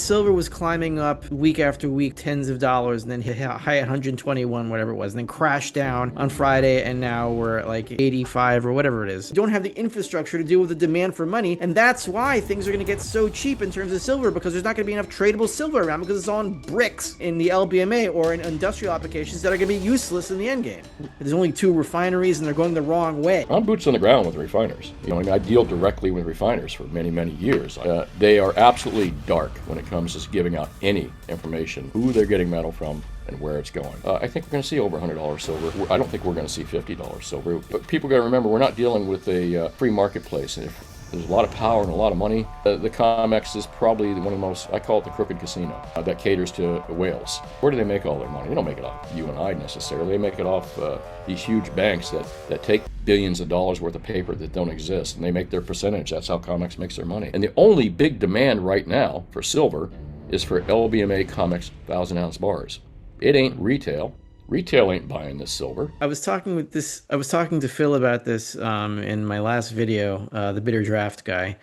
silver was climbing up week after week, tens of dollars, and then hit high at 121, whatever it was, and then crashed down on Friday, and now we're at like 85 or whatever it is. You don't have the infrastructure to deal with the demand for money, and that's why things are going to get so cheap in terms of silver, because there's not going to be enough tradable silver around, because it's all in bricks in the LBMA or in industrial applications that are going to be useless in the end game. There's only 2 refineries, and they're going the wrong way. I'm boots on the ground with refiners. I deal directly with refiners for many, many years. They are absolutely dark when it comes to giving out any information, who they're getting metal from and where it's going. I think we're going to see over $100 silver. I don't think we're going to see $50 silver. But people got to remember, we're not dealing with a free marketplace. And if there's a lot of power and a lot of money, the COMEX is probably one of the most, I call it the crooked casino, that caters to whales. Where do they make all their money? They don't make it off you and I necessarily. They make it off these huge banks that take billions of dollars worth of paper that don't exist, and they make their percentage. That's how COMEX makes their money. And the only big demand right now for silver is for LBMA COMEX 1,000-ounce bars. It ain't retail. Retail ain't buying this silver. I was talking to Phil about this in my last video, the bitter draft guy.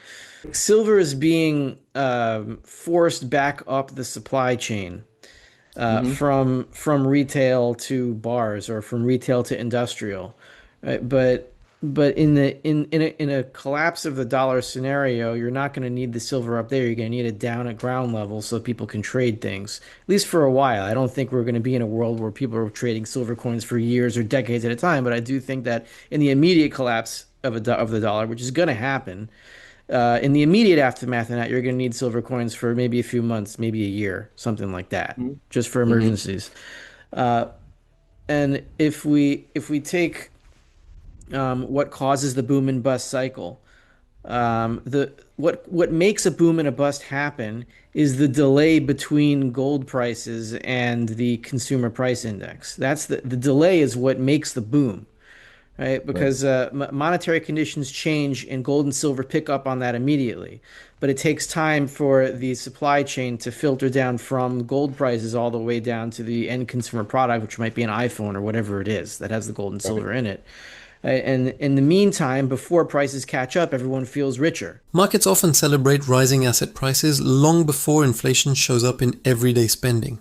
Silver is being forced back up the supply chain from retail to bars, or from retail to industrial, right? But in a collapse of the dollar scenario, you're not going to need the silver up there. You're going to need it down at ground level so people can trade things, at least for a while. I don't think we're going to be in a world where people are trading silver coins for years or decades at a time. But I do think that in the immediate collapse of the dollar, which is going to happen, in the immediate aftermath of that, you're going to need silver coins for maybe a few months, maybe a year, something like that, just for emergencies. And if we take what causes the boom and bust cycle, what makes a boom and a bust happen is the delay between gold prices and the consumer price index. That's the delay is what makes the boom, right? Because monetary conditions change and gold and silver pick up on that immediately. But it takes time for the supply chain to filter down from gold prices all the way down to the end consumer product, which might be an iPhone or whatever it is that has the gold and silver in it. And in the meantime, before prices catch up, everyone feels richer. Markets often celebrate rising asset prices long before inflation shows up in everyday spending.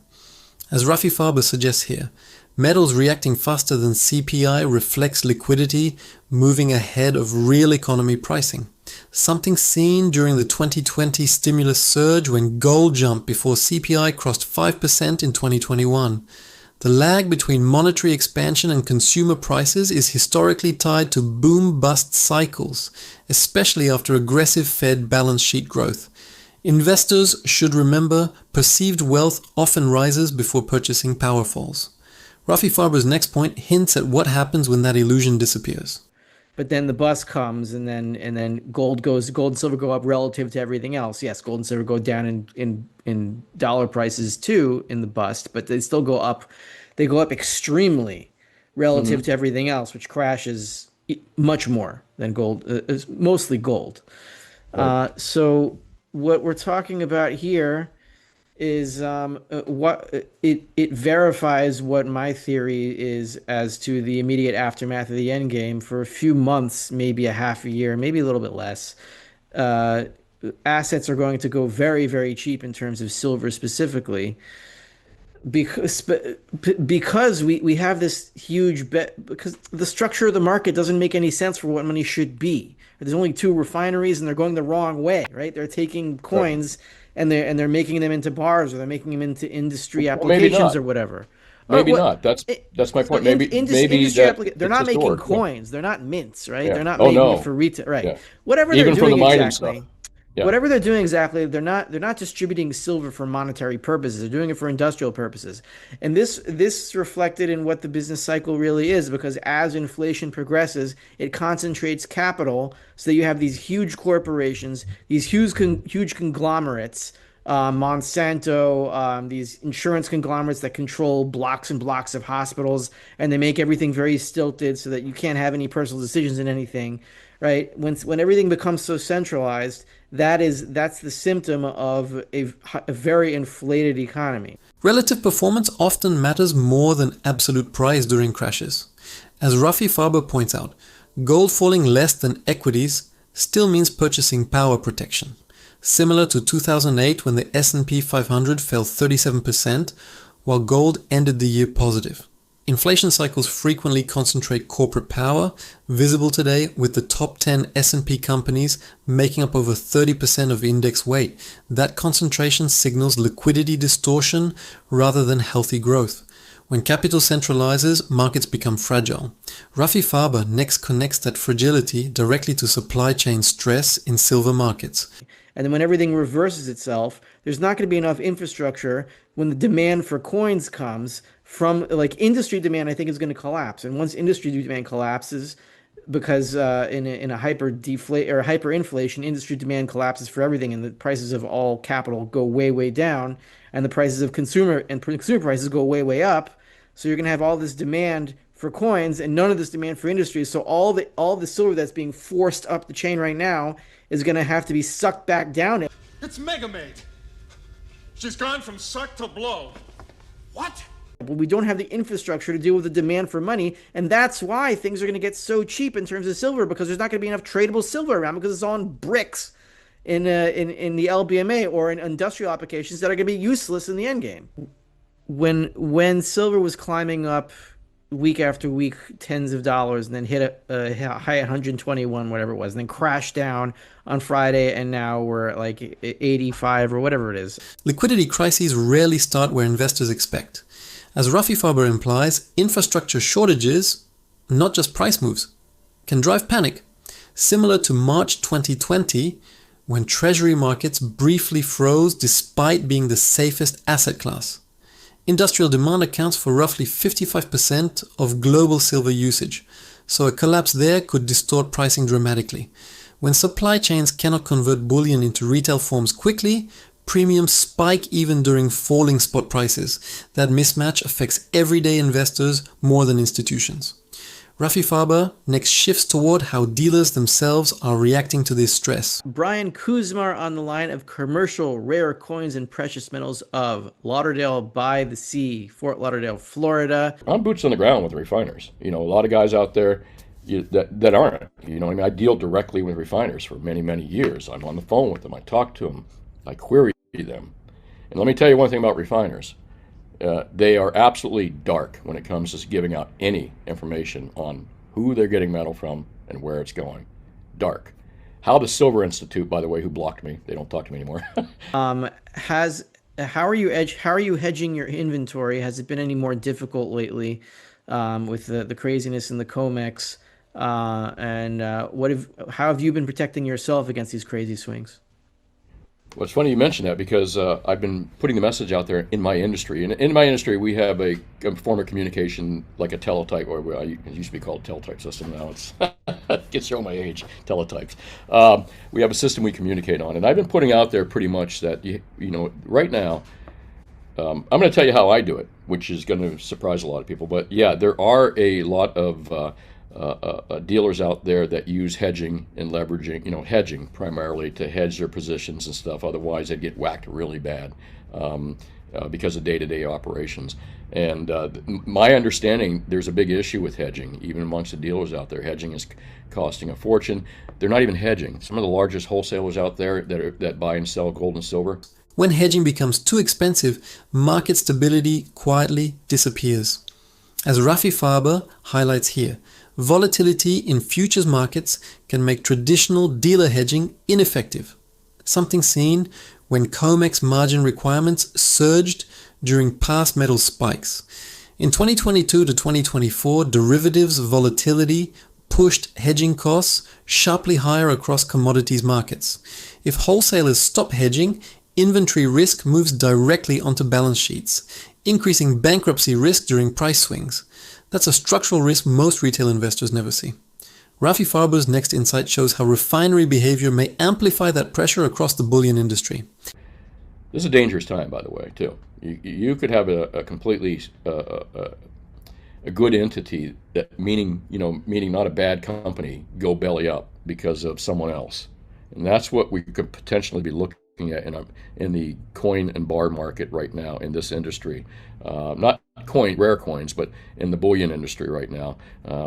As Rafi Farber suggests here, metals reacting faster than CPI reflects liquidity moving ahead of real economy pricing. Something seen during the 2020 stimulus surge when gold jumped before CPI crossed 5% in 2021. The lag between monetary expansion and consumer prices is historically tied to boom-bust cycles, especially after aggressive Fed balance sheet growth. Investors should remember perceived wealth often rises before purchasing power falls. Rafi Farber's next point hints at what happens when that illusion disappears. But then the bust comes, and then gold and silver go up relative to everything else. Yes, gold and silver go down in dollar prices too in the bust, but they still go up. They go up extremely relative to everything else, which crashes much more than gold, mostly gold. So what we're talking about here is what it verifies what my theory is as to the immediate aftermath of the end game. For a few months, maybe a half a year, maybe a little bit less, assets are going to go very, very cheap in terms of silver specifically, because we have this huge bet, because the structure of the market doesn't make any sense for what money should be. There's only 2 refineries, and they're going the wrong way, right? They're taking coins and they're making them into bars, or they're making them into industry applications or whatever. Maybe not. That's my point. Maybe they're not making coins. They're not mints, right? Yeah. They're not making it for retail, right? Yeah. Whatever Even they're doing the exactly. Stuff. Yeah. Whatever they're doing exactly, they're not distributing silver for monetary purposes. They're doing it for industrial purposes. And this reflected in what the business cycle really is, because as inflation progresses, it concentrates capital so that you have these huge corporations, these huge conglomerates, Monsanto, these insurance conglomerates that control blocks and blocks of hospitals, and they make everything very stilted so that you can't have any personal decisions in anything, right? When everything becomes so centralized, that's the symptom of a very inflated economy. Relative performance often matters more than absolute price during crashes. As Rafi Farber points out, gold falling less than equities still means purchasing power protection. similar to 2008 when the S&P 500 fell 37%, while gold ended the year positive. Inflation cycles frequently concentrate corporate power, visible today with the top 10 S&P companies making up over 30% of index weight. That concentration signals liquidity distortion rather than healthy growth. When capital centralizes, markets become fragile. Rafi Farber next connects that fragility directly to supply chain stress in silver markets. And then when everything reverses itself, there's not going to be enough infrastructure when the demand for coins comes from, like, industry demand, I think is going to collapse. And once industry demand collapses, because in a hyper deflate or hyperinflation, industry demand collapses for everything, and the prices of all capital go way down, and the prices of consumer prices go way up. So you're going to have all this demand for coins and none of this demand for industry. So all the silver that's being forced up the chain right now is going to have to be sucked back down. It's Megamate. She's gone from suck to blow. What? But we don't have the infrastructure to deal with the demand for money, and that's why things are going to get so cheap in terms of silver, because there's not going to be enough tradable silver around, because it's all in bricks in the LBMA or in industrial applications that are going to be useless in the end game. When silver was climbing up week after week, tens of dollars, and then hit a high at 121, whatever it was, and then crashed down on Friday, and now we're at like 85 or whatever it is. Liquidity crises rarely start where investors expect. As Rafi Farber implies, infrastructure shortages, not just price moves, can drive panic, similar to March 2020, when treasury markets briefly froze despite being the safest asset class. Industrial demand accounts for roughly 55% of global silver usage, so a collapse there could distort pricing dramatically. When supply chains cannot convert bullion into retail forms quickly, premiums spike even during falling spot prices. That mismatch affects everyday investors more than institutions. Rafi Farber next shifts toward how dealers themselves are reacting to this stress. Brian Kuzmar on the line of commercial rare coins and precious metals of Lauderdale by the Sea, Fort Lauderdale, Florida. I'm boots on the ground with refiners. A lot of guys out there that aren't. I deal directly with refiners for many years. I'm on the phone with them. I talk to them. I query them. And let me tell you one thing about refiners. They are absolutely dark when it comes to giving out any information on who they're getting metal from and where it's going. Dark. How does Silver Institute, by the way, who blocked me, they don't talk to me anymore. How are you hedging your inventory? Has it been any more difficult lately with the craziness in the COMEX? How have you been protecting yourself against these crazy swings? Well, it's funny you mention that, because I've been putting the message out there in my industry. And in my industry, we have a form of communication like a teletype, or it used to be called teletype system. Now it's gets show my age, teletypes. We have a system we communicate on. And I've been putting out there pretty much that, right now, I'm going to tell you how I do it, which is going to surprise a lot of people. But yeah, there are a lot of dealers out there that use hedging and leveraging, hedging primarily to hedge their positions and stuff. Otherwise, they'd get whacked really bad because of day-to-day operations. And my understanding, there's a big issue with hedging, even amongst the dealers out there. Hedging is costing a fortune. They're not even hedging. Some of the largest wholesalers out there that buy and sell gold and silver. When hedging becomes too expensive, market stability quietly disappears. As Rafi Farber highlights here, volatility in futures markets can make traditional dealer hedging ineffective, something seen when COMEX margin requirements surged during past metal spikes. In 2022 to 2024, derivatives volatility pushed hedging costs sharply higher across commodities markets. If wholesalers stop hedging, inventory risk moves directly onto balance sheets, increasing bankruptcy risk during price swings. That's a structural risk most retail investors never see. Rafi Farber's next insight shows how refinery behavior may amplify that pressure across the bullion industry. This is a dangerous time, by the way, too. You could have a completely a good entity, that meaning not a bad company, go belly up because of someone else, and that's what we could potentially be looking at in the coin and bar market right now in this industry. Not rare coins, but in the bullion industry right now.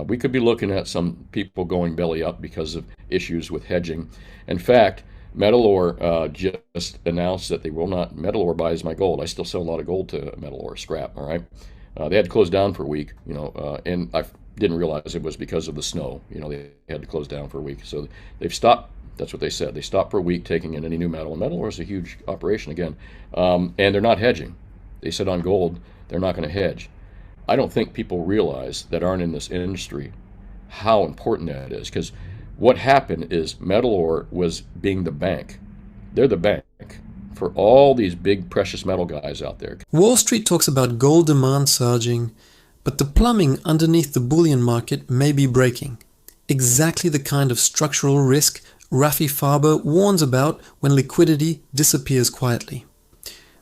We could be looking at some people going belly up because of issues with hedging. In fact, Metal Ore just announced that they will not. Metal Ore buys my gold. I still sell a lot of gold to Metal Ore scrap. All right, they had to close down for a week, and I didn't realize it was because of the snow. They had to close down for a week, so they've stopped. That's what they said. They stopped for a week taking in any new metal. And Metal Ore is a huge operation again, and they're not hedging. They said on gold they're not going to hedge. I don't think people realize that aren't in this industry how important that is, because what happened is Metal Ore was being the bank. They're the bank for all these big precious metal guys out there. Wall Street talks about gold demand surging, but the plumbing underneath the bullion market may be breaking. Exactly the kind of structural risk Rafi Farber warns about when liquidity disappears quietly.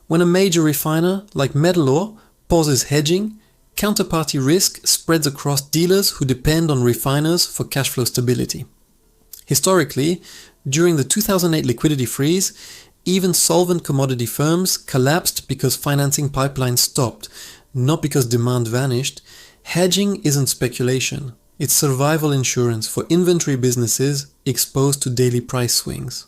When a major refiner like Metal Ore pauses hedging, counterparty risk spreads across dealers who depend on refiners for cash flow stability. Historically, during the 2008 liquidity freeze, even solvent commodity firms collapsed because financing pipelines stopped, not because demand vanished. Hedging isn't speculation. It's survival insurance for inventory businesses exposed to daily price swings.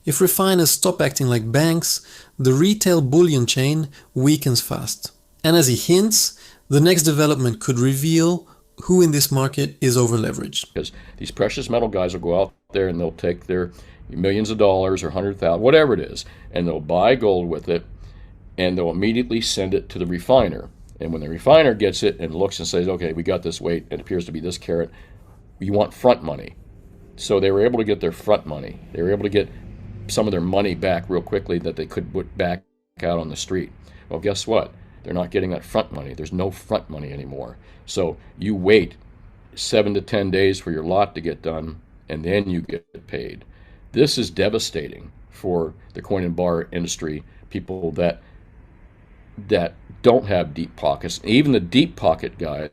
If refiners stop acting like banks, the retail bullion chain weakens fast. And as he hints, the next development could reveal who in this market is over-leveraged. Because these precious metal guys will go out there and they'll take their millions of dollars or 100,000, whatever it is, and they'll buy gold with it, and they'll immediately send it to the refiner. And when the refiner gets it and looks and says, okay, we got this weight, it appears to be this carat, you want front money. So they were able to get their front money. They were able to get some of their money back real quickly that they could put back out on the street. Well, guess what? They're not getting that front money. There's no front money anymore. So you wait 7 to 10 days for your lot to get done, and then you get paid. This is devastating for the coin and bar industry, people that don't have deep pockets. Even the deep pocket guys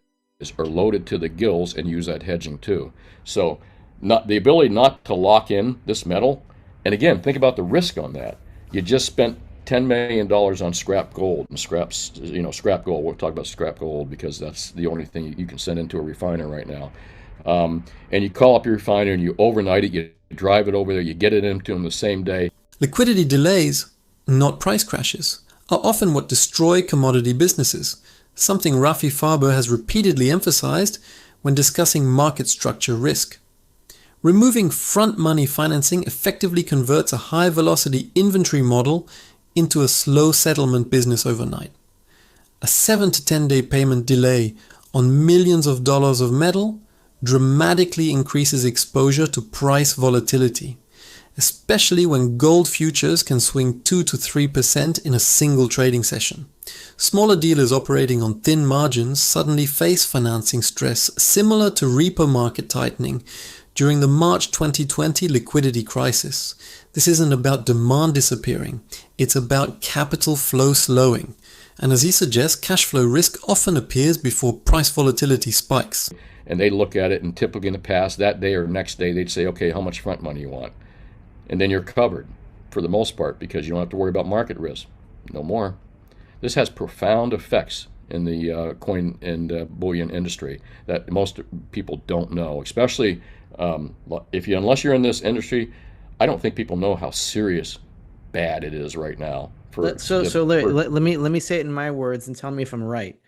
are loaded to the gills and use that hedging too. So not the ability not to lock in this metal, and again, think about the risk on that. You just spent $10 million on scrap gold, and scrap gold. We'll talk about scrap gold because that's the only thing you can send into a refiner right now. And you call up your refiner and you overnight it, you drive it over there, you get it into them the same day. Liquidity delays, not price crashes, are often what destroy commodity businesses, something Rafi Farber has repeatedly emphasized when discussing market structure risk. Removing front money financing effectively converts a high-velocity inventory model into a slow settlement business overnight. A 7 to 10 day payment delay on millions of dollars of metal dramatically increases exposure to price volatility, especially when gold futures can swing 2 to 3% in a single trading session. Smaller dealers operating on thin margins suddenly face financing stress similar to repo market tightening during the March 2020 liquidity crisis. This isn't about demand disappearing, it's about capital flow slowing. And as he suggests, cash flow risk often appears before price volatility spikes. And they look at it, and typically in the past, that day or next day, they'd say, okay, how much front money you want? And then you're covered for the most part because you don't have to worry about market risk. No more. This has profound effects in the coin and bullion industry that most people don't know, especially unless you're in this industry. I don't think people know how serious bad it is right now. Let me say it in my words and tell me if I'm right.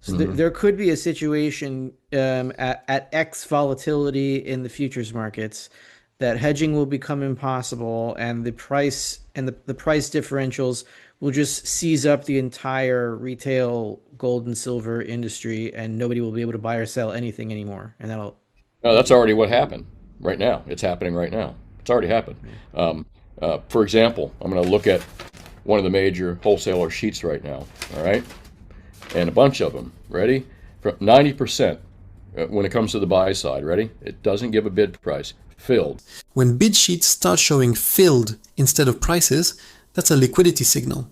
So there could be a situation at X volatility in the futures markets that hedging will become impossible, and the price differentials will just seize up the entire retail gold and silver industry, and nobody will be able to buy or sell anything anymore. And that'll. No, that's already what happened right now. It's happening right now. It's already happened. For example, I'm going to look at one of the major wholesaler sheets right now. All right, and a bunch of them. Ready? From 90% when it comes to the buy side. Ready? It doesn't give a bid price. Filled. When bid sheets start showing filled instead of prices, that's a liquidity signal.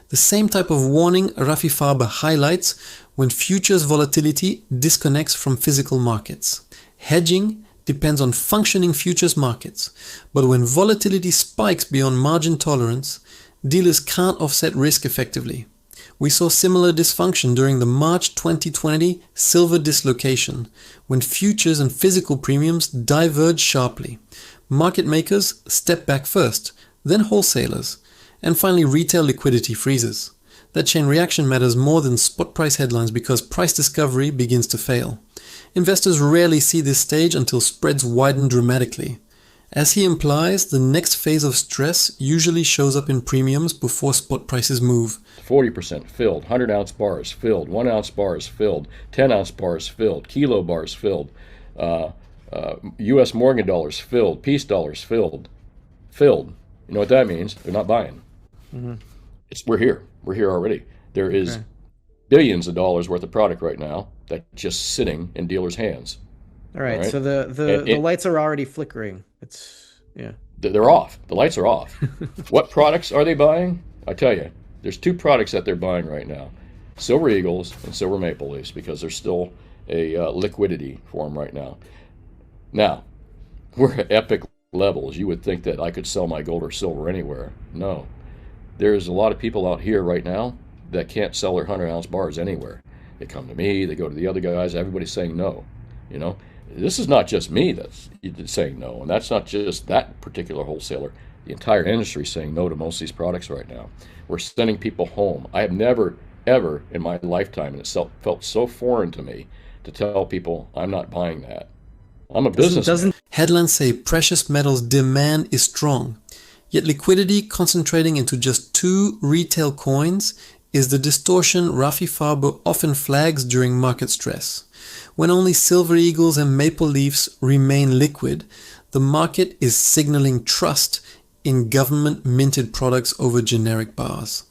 The same type of warning Rafi Farber highlights when futures volatility disconnects from physical markets. Hedging depends on functioning futures markets, but when volatility spikes beyond margin tolerance, dealers can't offset risk effectively. We saw similar dysfunction during the March 2020 silver dislocation, when futures and physical premiums diverged sharply. Market makers step back first, then wholesalers, and finally retail liquidity freezes. That chain reaction matters more than spot price headlines because price discovery begins to fail. Investors rarely see this stage until spreads widen dramatically. As he implies, the next phase of stress usually shows up in premiums before spot prices move. 40% filled, 100-ounce bars filled, 1-ounce bars filled, 10-ounce bars filled, kilo bars filled, U.S. Morgan dollars filled, peace dollars filled. Filled. You know what that means? They're not buying. Mm-hmm. We're here. We're here already. There is billions of dollars worth of product right now that's just sitting in dealers' hands. All right. So the lights are already flickering. They're off. The lights are off. What products are they buying? I tell you, there's two products that they're buying right now: Silver Eagles and Silver Maple Leafs, because there's still a liquidity for them right now. Now, we're at epic levels. You would think that I could sell my gold or silver anywhere. No. There's a lot of people out here right now that can't sell their 100-ounce bars anywhere. They come to me, they go to the other guys, everybody's saying no. You know, this is not just me that's saying no, and that's not just that particular wholesaler. The entire industry is saying no to most of these products right now. We're sending people home. I have never, ever in my lifetime, and it felt so foreign to me to tell people I'm not buying that. I'm a businessman. Headlines say precious metals demand is strong, yet liquidity concentrating into just two retail coins is the distortion Rafi Farber often flags during market stress. When only Silver Eagles and Maple Leafs remain liquid, the market is signaling trust in government-minted products over generic bars.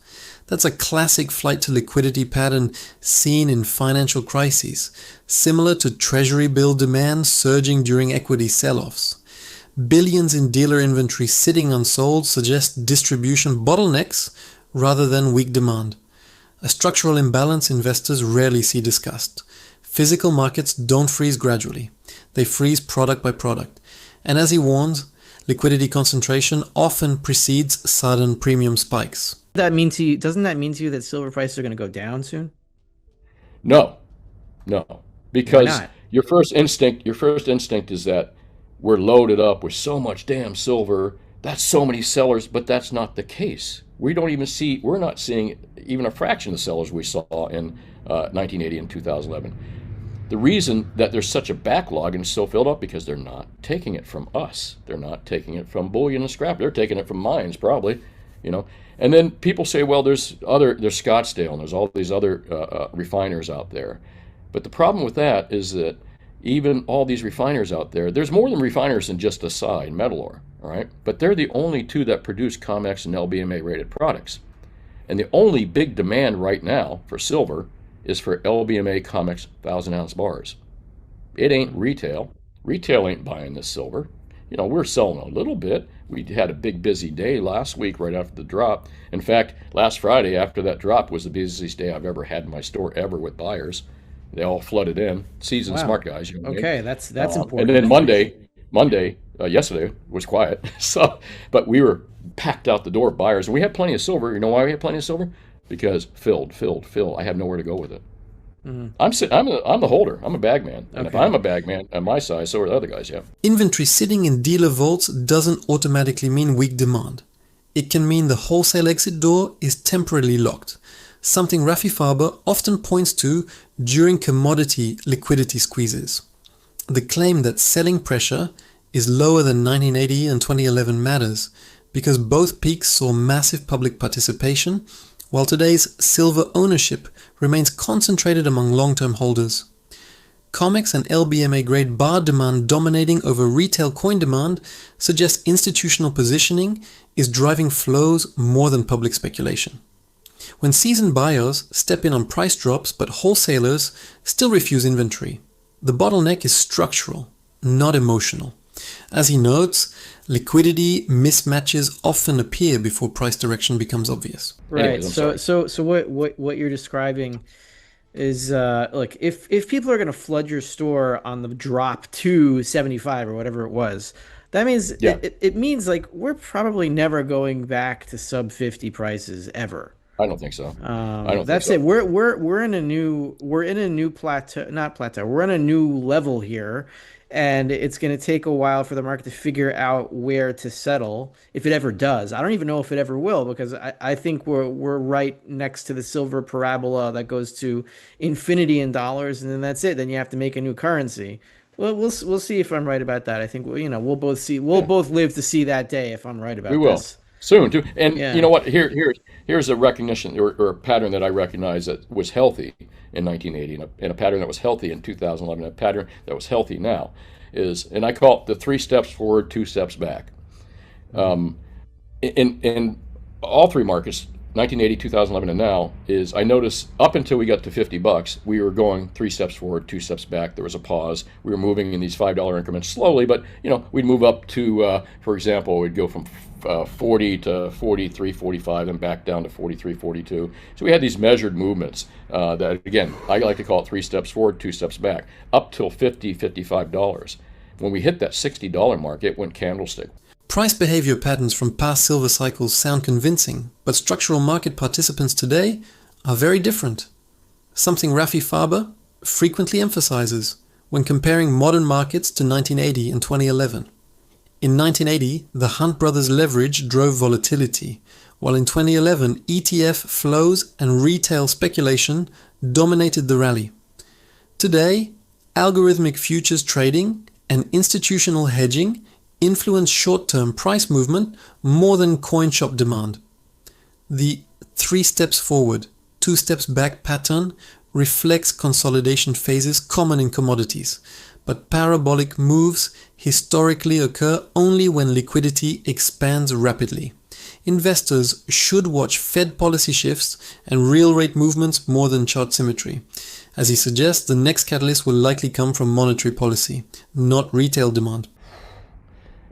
That's a classic flight to liquidity pattern seen in financial crises, similar to treasury bill demand surging during equity sell-offs. Billions in dealer inventory sitting unsold suggest distribution bottlenecks rather than weak demand. A structural imbalance investors rarely see discussed. Physical markets don't freeze gradually. They freeze product by product. And as he warns, liquidity concentration often precedes sudden premium spikes. Doesn't that mean to you that silver prices are going to go down soon? No, because Why not? your first instinct is that we're loaded up with so much damn silver. That's so many sellers, but that's not the case. We're not seeing even a fraction of the sellers we saw in 1980 and 2011. The reason that there's such a backlog and it's so filled up because they're not taking it from us. They're not taking it from bullion and scrap. They're taking it from mines, probably, you know. And then people say, well, there's Scottsdale and there's all these other refiners out there. But the problem with that is that even all these refiners out there, there's more than refiners than just Assai and Metal Ore, all right? But they're the only two that produce COMEX and LBMA rated products. And the only big demand right now for silver is for LBMA COMEX 1,000-ounce bars. It ain't retail. Retail ain't buying this silver. You know, we're selling a little bit. We had a big busy day last week right after the drop. In fact, last Friday after that drop was the busiest day I've ever had in my store ever with buyers. They all flooded in. Seasoned smart guys. You know what I mean? Okay, that's important. And then Monday, yesterday was quiet. But we were packed out the door of buyers, and we had plenty of silver. You know why we had plenty of silver? Because filled. I have nowhere to go with it. Mm-hmm. I'm the holder. I'm a bag man. And if I'm a bag man at my size, so are the other guys, yeah. Inventory sitting in dealer vaults doesn't automatically mean weak demand. It can mean the wholesale exit door is temporarily locked, something Rafi Farber often points to during commodity liquidity squeezes. The claim that selling pressure is lower than 1980 and 2011 matters because both peaks saw massive public participation, while today's silver ownership remains concentrated among long-term holders. COMEX and LBMA grade bar demand dominating over retail coin demand suggests institutional positioning is driving flows more than public speculation. When seasoned buyers step in on price drops but wholesalers still refuse inventory, the bottleneck is structural, not emotional. As he notes, liquidity mismatches often appear before price direction becomes obvious. Right. Anyways, So what you're describing is look, if people are going to flood your store on the drop to 75 or whatever it was, that means it means like we're probably never going back to sub 50 prices ever. I don't think so. That's it. We're in a new plateau, not plateau. We're in a new level here. and it's going to take a while for the market to figure out where to settle, if it ever does. I don't even know if it ever will, because I think we're right next to the silver parabola that goes to infinity in dollars, and then that's it. Then you have to make a new currency. Well, we'll see if I'm right about that. I think we'll Yeah, both live to see that day if I'm right we about will this. soon too. And you Yeah. know what? Here's a recognition or a pattern that I recognize that was healthy in 1980, and a pattern that was healthy in 2011, a pattern that was healthy now is, and I call it the 3 steps forward, 2 steps back. In all three markets, 1980, 2011, and now, is I noticed up until we got to $50, we were going 3 steps forward, 2 steps back. There was a pause. We were moving in these $5 increments slowly, but we'd move up to, for example, we'd go from 40 to 43, 45, and back down to 43, 42. So we had these measured movements that, again, I like to call it 3 steps forward, 2 steps back, up till $50, $55. When we hit that $60 mark, it went candlestick. Price behavior patterns from past silver cycles sound convincing, but structural market participants today are very different. Something Rafi Farber frequently emphasizes when comparing modern markets to 1980 and 2011. In 1980, the Hunt brothers' leverage drove volatility, while in 2011, ETF flows and retail speculation dominated the rally. Today, algorithmic futures trading and institutional hedging influence short-term price movement more than coin shop demand. The 3 steps forward, 2 steps back pattern reflects consolidation phases common in commodities, but parabolic moves historically occur only when liquidity expands rapidly. Investors should watch Fed policy shifts and real rate movements more than chart symmetry. As he suggests, the next catalyst will likely come from monetary policy, not retail demand.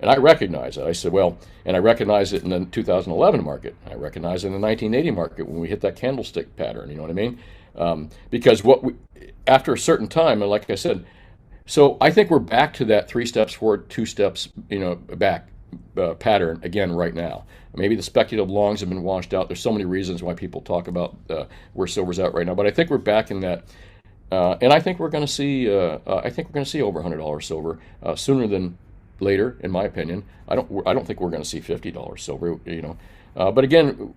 And I recognize it. I said, well, and I recognize it in the 2011 market. I recognize it in the 1980 market when we hit that candlestick pattern. You know what I mean? Because after a certain time, and like I said, so I think we're back to that 3 steps forward, 2 steps, back pattern again right now. Maybe the speculative longs have been washed out. There's so many reasons why people talk about where silver's at right now, but I think we're back in that. And I think we're going to see. I think we're going to see over $100 silver sooner than later, in my opinion. I don't think we're going to see $50 silver. But again,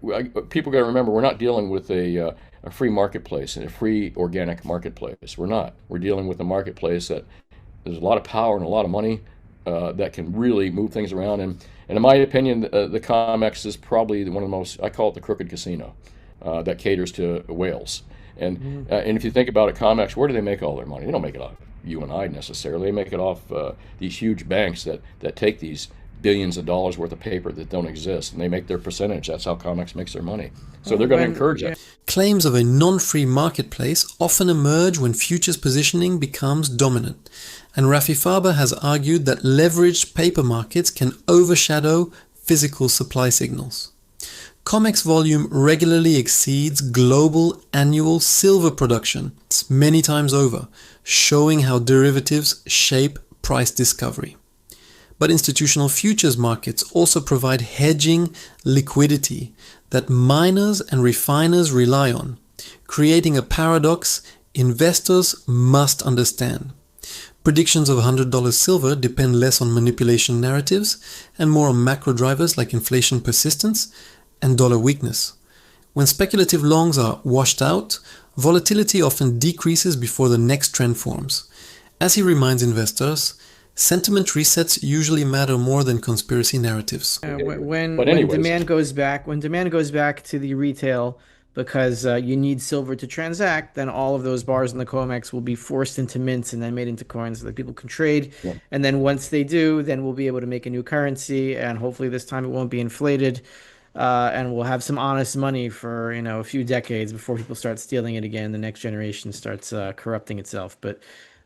people got to remember we're not dealing with a free marketplace and a free organic marketplace. We're not. We're dealing with a marketplace that there's a lot of power and a lot of money that can really move things around. And in my opinion, the COMEX is probably one of the most. I call it the crooked casino that caters to whales. And if you think about it, COMEX, where do they make all their money? They don't make it off you and I necessarily. They make it off these huge banks that take these billions of dollars worth of paper that don't exist, and they make their percentage. That's how COMEX makes their money. So they're going to encourage that. Claims of a non-free marketplace often emerge when futures positioning becomes dominant, and Rafi Farber has argued that leveraged paper markets can overshadow physical supply signals. COMEX volume regularly exceeds global annual silver production many times over, showing how derivatives shape price discovery. But institutional futures markets also provide hedging liquidity that miners and refiners rely on, creating a paradox investors must understand. Predictions of $100 silver depend less on manipulation narratives and more on macro drivers like inflation persistence and dollar weakness. When speculative longs are washed out, volatility often decreases before the next trend forms. As he reminds investors, sentiment resets usually matter more than conspiracy narratives. When But anyways, demand goes back, to the retail because you need silver to transact, then all of those bars in the COMEX will be forced into mints and then made into coins so that people can trade. yeah. And then once they do, then we'll be able to make a new currency, and hopefully this time it won't be inflated. And we'll have some honest money for a few decades before people start stealing it again. The next generation starts corrupting itself, but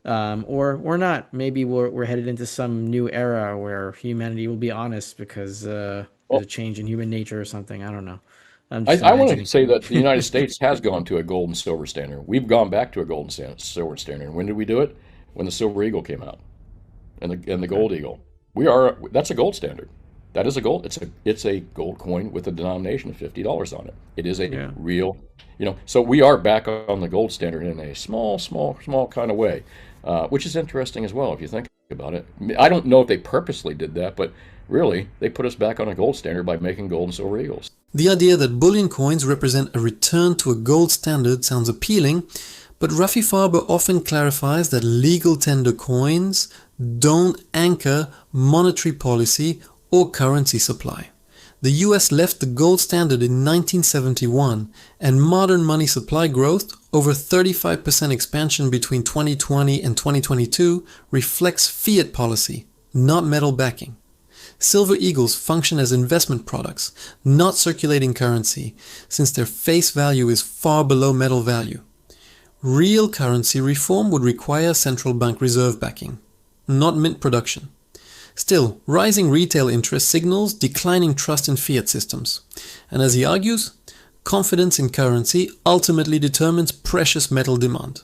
or not. Maybe we're headed into some new era where humanity will be honest because there's a change in human nature or something. I don't know. I'm just I want to imagining. say that the United States has gone to a gold and silver standard. We've gone back to a gold and silver standard. When did we do it? When the silver eagle came out, and the gold eagle. That's a gold standard. That is a gold. It's a gold coin with a denomination of $50 on it. It is a real, So we are back on the gold standard in a small kind of way, which is interesting as well if you think. about it. I don't know if they purposely did that, but really, they put us back on a gold standard by making gold and silver eagles. The idea that bullion coins represent a return to a gold standard sounds appealing, but Rafi Farber often clarifies that legal tender coins don't anchor monetary policy or currency supply. The US left the gold standard in 1971, and modern money supply growth, over 35% expansion between 2020 and 2022, reflects fiat policy, not metal backing. Silver eagles function as investment products, not circulating currency, since their face value is far below metal value. Real currency reform would require central bank reserve backing, not mint production. Still, rising retail interest signals declining trust in fiat systems. And as he argues, confidence in currency ultimately determines precious metal demand.